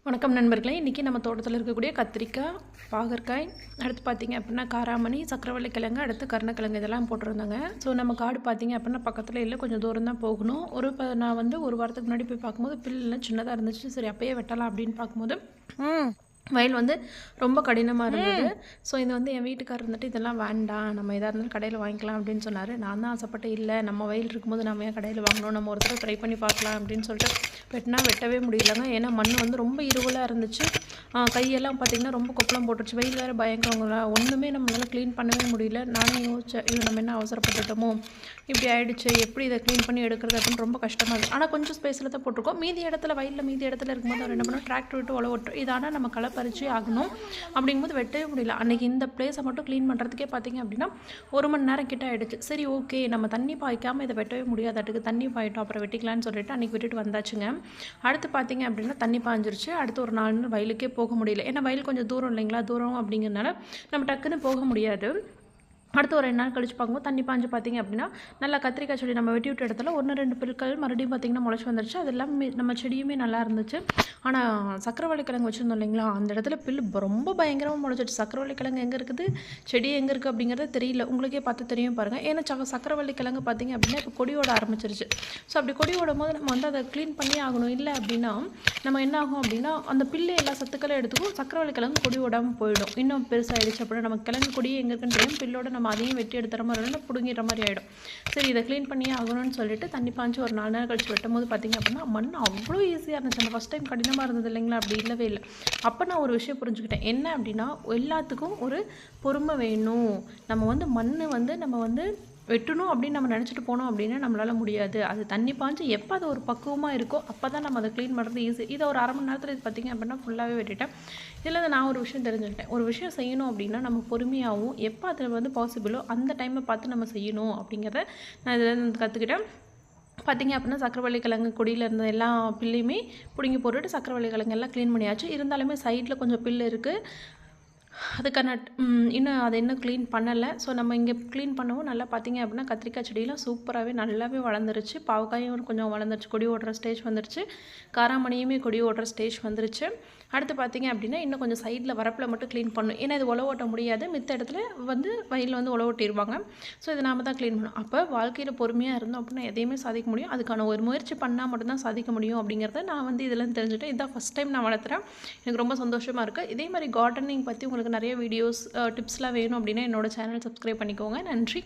வணக்கம் நண்பர்களே. இன்றைக்கி நம்ம தோட்டத்தில் இருக்கக்கூடிய கத்திரிக்காய், பாகற்காய், அடுத்து பார்த்திங்க அப்படின்னா காராமணி, சக்கரவள்ளி கிழங்கு, அடுத்து கருணக்கிழங்கு இதெல்லாம் போட்டிருந்தாங்க. ஸோ நம்ம காடு பார்த்திங்க அப்படின்னா பக்கத்தில் இல்லை, கொஞ்சம் தூரம் தான் போகணும். நான் வந்து ஒரு வாரத்துக்கு முன்னாடி போய் பார்க்கும்போது பில்லுலாம் சின்னதாக இருந்துச்சு. சரி அப்பயே வெட்டலாம் அப்படின்னு பார்க்கும்போது வயல் வந்து ரொம்ப கடினமாக இருந்தது. ஸோ இது வந்து என் வீட்டுக்காரர் வந்துட்டு இதெல்லாம் வேண்டாம், நம்ம எதாக இருந்தாலும் கடையில் வாங்கிக்கலாம் அப்படின்னு சொன்னார். நான் தான் ஆசைப்பட்டு இல்லை, நம்ம வயல் இருக்கும்போது நம்ம ஏன் கடையில் வாங்கணும், நம்ம ஒரு தடவை ட்ரை பண்ணி பார்க்கலாம் அப்படின்னு சொல்லிட்டு வெட்டவே முடியலங்க. ஏன்னா மண் வந்து ரொம்ப இருவலாக இருந்துச்சு. கையெல்லாம் பார்த்திங்கன்னா ரொம்ப கொப்பளம் போட்டுருச்சு. வெயில் வேறு பயங்கரங்களா, ஒன்றுமே நம்மளால் க்ளீன் பண்ணவே முடியல. நானே யோசித்தேன், இது நம்ம என்ன அவசரப்பட்டுட்டோமோ, இப்படி ஆகிடுச்சு, எப்படி இதை க்ளீன் பண்ணி எடுக்கிறது அப்படின்னு ரொம்ப கஷ்டமாக இருக்குது. ஆனால் கொஞ்சம் ஸ்பேஸில் தான் போட்டிருக்கோம். மீதி இடத்துல இருக்கும்போது அவர் என்ன பண்ணோம், டிராக்டர் விட்டு உழவட்டும். இது ஆனால் நம்ம களை பறிச்சு ஆகணும். அப்படிங்கும்போது வெட்டவே முடியல. அன்றைக்கி இந்த பிளேஸை மட்டும் க்ளீன் பண்ணுறதுக்கே பார்த்திங்க அப்படின்னா 1 மணி நேரம் கிட்ட ஆகிடுச்சு. சரி ஓகே, நம்ம தண்ணி பாய்க்காமல் இதை வெட்டவே முடியாதாட்டுக்கு, தண்ணி பாயிட்டோம் அப்புறம் வெட்டிக்கலான்னு சொல்லிட்டு அன்றைக்கி விட்டுட்டு வந்தாச்சுங்க. அடுத்து பார்த்திங்க அப்படின்னா தண்ணி பாஞ்சிருச்சு. அடுத்து ஒரு 4 நாள் வயலுக்கே போக முடியல. ஏன்னா வயல் கொஞ்சம் தூரம் இல்லைங்களா, தூரம் அப்படிங்கிறதுனால நம்ம டக்குன்னு போக முடியாது. அடுத்து ஒரு 2 நாள் கழிச்சு பார்க்கும்போது தண்ணி பாஞ்சு பார்த்திங்க அப்படின்னா நல்லா கத்திரிக்காய் செடி நம்ம வெட்டி விட்ட இடத்துல 1-2 பில்கள் மறுபடியும் பார்த்திங்கன்னா முளைச்சி வந்துருச்சு. அது எல்லாமே நம்ம செடியுமே நல்லா இருந்துச்சு. ஆனால் சக்கரவள்ளி கிழங்கு வச்சுருந்தோம் இல்லைங்களா, அந்த இடத்துல பில் ரொம்ப பயங்கரமாக முளைச்சிடுச்சு. சக்கரவள்ளி கிழங்கு எங்கே இருக்குது, செடி எங்கே இருக்குது அப்படிங்கிறது தெரியல. உங்களுக்கே பார்த்து தெரியும் பாருங்கள். ஏன்னா சக்கரவள்ளி கிழங்கு பார்த்திங்க அப்படின்னா இப்போ கொடியோட ஆரம்பிச்சிருச்சு. ஸோ அப்படி கொடி ஓடும் போது நம்ம வந்து அதை க்ளீன் பண்ணி ஆகணும். இல்லை அப்படின்னா நம்ம என்ன ஆகும் அப்படின்னா அந்த பில்லு எல்லா சத்துக்களும் எடுத்துக்கும், சக்கரவள்ளி கிழங்கு கொடி ஓடாமல் போயிடும். இன்னும் பெருசாகிடுச்சு அப்படின்னா நம்ம கிழங்கு கொடியே எங்கே இருக்குன்னு தெரியும், பில்லோட நம்ம அதையும் வெட்டி எடுத்துற மாதிரி இல்லை, பிடுங்கிற மாதிரி ஆகிடும். சரி இதை க்ளீன் பண்ணியே ஆகணும்னு சொல்லிட்டு தண்ணி பாஞ்சு ஒரு 4 நாள் கழிச்சு வெட்டும் போது பார்த்திங்க அப்படின்னா மண் அவ்வளோ ஈஸியாக இருந்துச்சு. அந்த ஃபஸ்ட் டைம் கடினமாக இருந்தது இல்லைங்களா, அப்படி இல்லவே இல்லை. அப்போ நான் ஒரு விஷயம் புரிஞ்சுக்கிட்டேன். என்ன அப்படின்னா எல்லாத்துக்கும் ஒரு பொறுமை வேணும். நம்ம வந்து மண் வந்து நம்ம வந்து வெட்டணும் அப்படின்னு நம்ம நினச்சிட்டு போனோம் அப்படின்னா நம்மளால் முடியாது. அது தண்ணி பாஞ்சு எப்போ அது ஒரு பக்குவமாக இருக்கோ அப்போ தான் நம்ம அதை க்ளீன் பண்ணுறது ஈஸி. இதை ஒரு 1/2 மணி நேரத்தில் இது பார்த்திங்க அப்படின்னா ஃபுல்லாகவே வெட்டிட்டேன். இதில் நான் ஒரு விஷயம் தெரிஞ்சுக்கிட்டேன். ஒரு விஷயம் செய்யணும் அப்படின்னா நம்ம பொறுமையாகவும் எப்போ அதில் வந்து பாசிபிளோ அந்த டைமை பார்த்து நம்ம செய்யணும் அப்படிங்கிறத நான் இதில் கற்றுக்கிட்டேன். பார்த்திங்க அப்படின்னா சக்கரவள்ளி கிழங்கு கொடியில் இருந்த எல்லா பில்லையுமே பிடுங்கி போட்டுட்டு சக்கரவள்ளி கிழங்கு எல்லாம் க்ளீன் பண்ணியாச்சு. இருந்தாலுமே சைடில் கொஞ்சம் பில் இருக்குது. அதுக்கான இன்னும் அதை இன்னும் க்ளீன் பண்ணலை. ஸோ நம்ம இங்கே க்ளீன் பண்ணவும் நல்லா பார்த்திங்க அப்படின்னா கத்திரிக்காய் செடியெலாம் சூப்பராகவே நல்லாவே வளர்ந்துருச்சு. பாவக்காயும் கொஞ்சம் வளர்ந்துருச்சு, கொடி ஓடுற ஸ்டேஜ் வந்துருச்சு. காராமணியுமே கொடி ஓடுற ஸ்டேஜ் வந்துருச்சு. அடுத்து பார்த்திங்க அப்படின்னா இன்னும் கொஞ்சம் சைடில் வரப்பில் மட்டும் க்ளீன் பண்ணணும். ஏன்னா இது உழவு ஓட்ட முடியாது, மித்த இடத்துல வந்து வயலில் வந்து உழவு ஓட்டிடுவாங்க. ஸோ இதை நாம் தான் க்ளீன் பண்ணணும். அப்போ வாழ்க்கையில் பொறுமையாக இருந்தோம் அப்படின்னா எதையுமே சாதிக்க முடியும். அதுக்கான ஒரு முயற்சி பண்ணால் மட்டும்தான் சாதிக்க முடியும் அப்படிங்கிறத நான் வந்து இதில் தெரிஞ்சுட்டேன். இதுதான் ஃபஸ்ட் டைம் நான் வளர்த்துறேன். எனக்கு ரொம்ப சந்தோஷமாக இருக்குது. இதே மாதிரி கார்டனிங் பற்றி உங்களுக்கு நிறைய வீடியோஸ் டிப்ஸ்லாம் வேணும் அப்படின்னா என்னோட சேனல் சப்ஸ்கிரைப் பண்ணிக்கோங்க. நன்றி.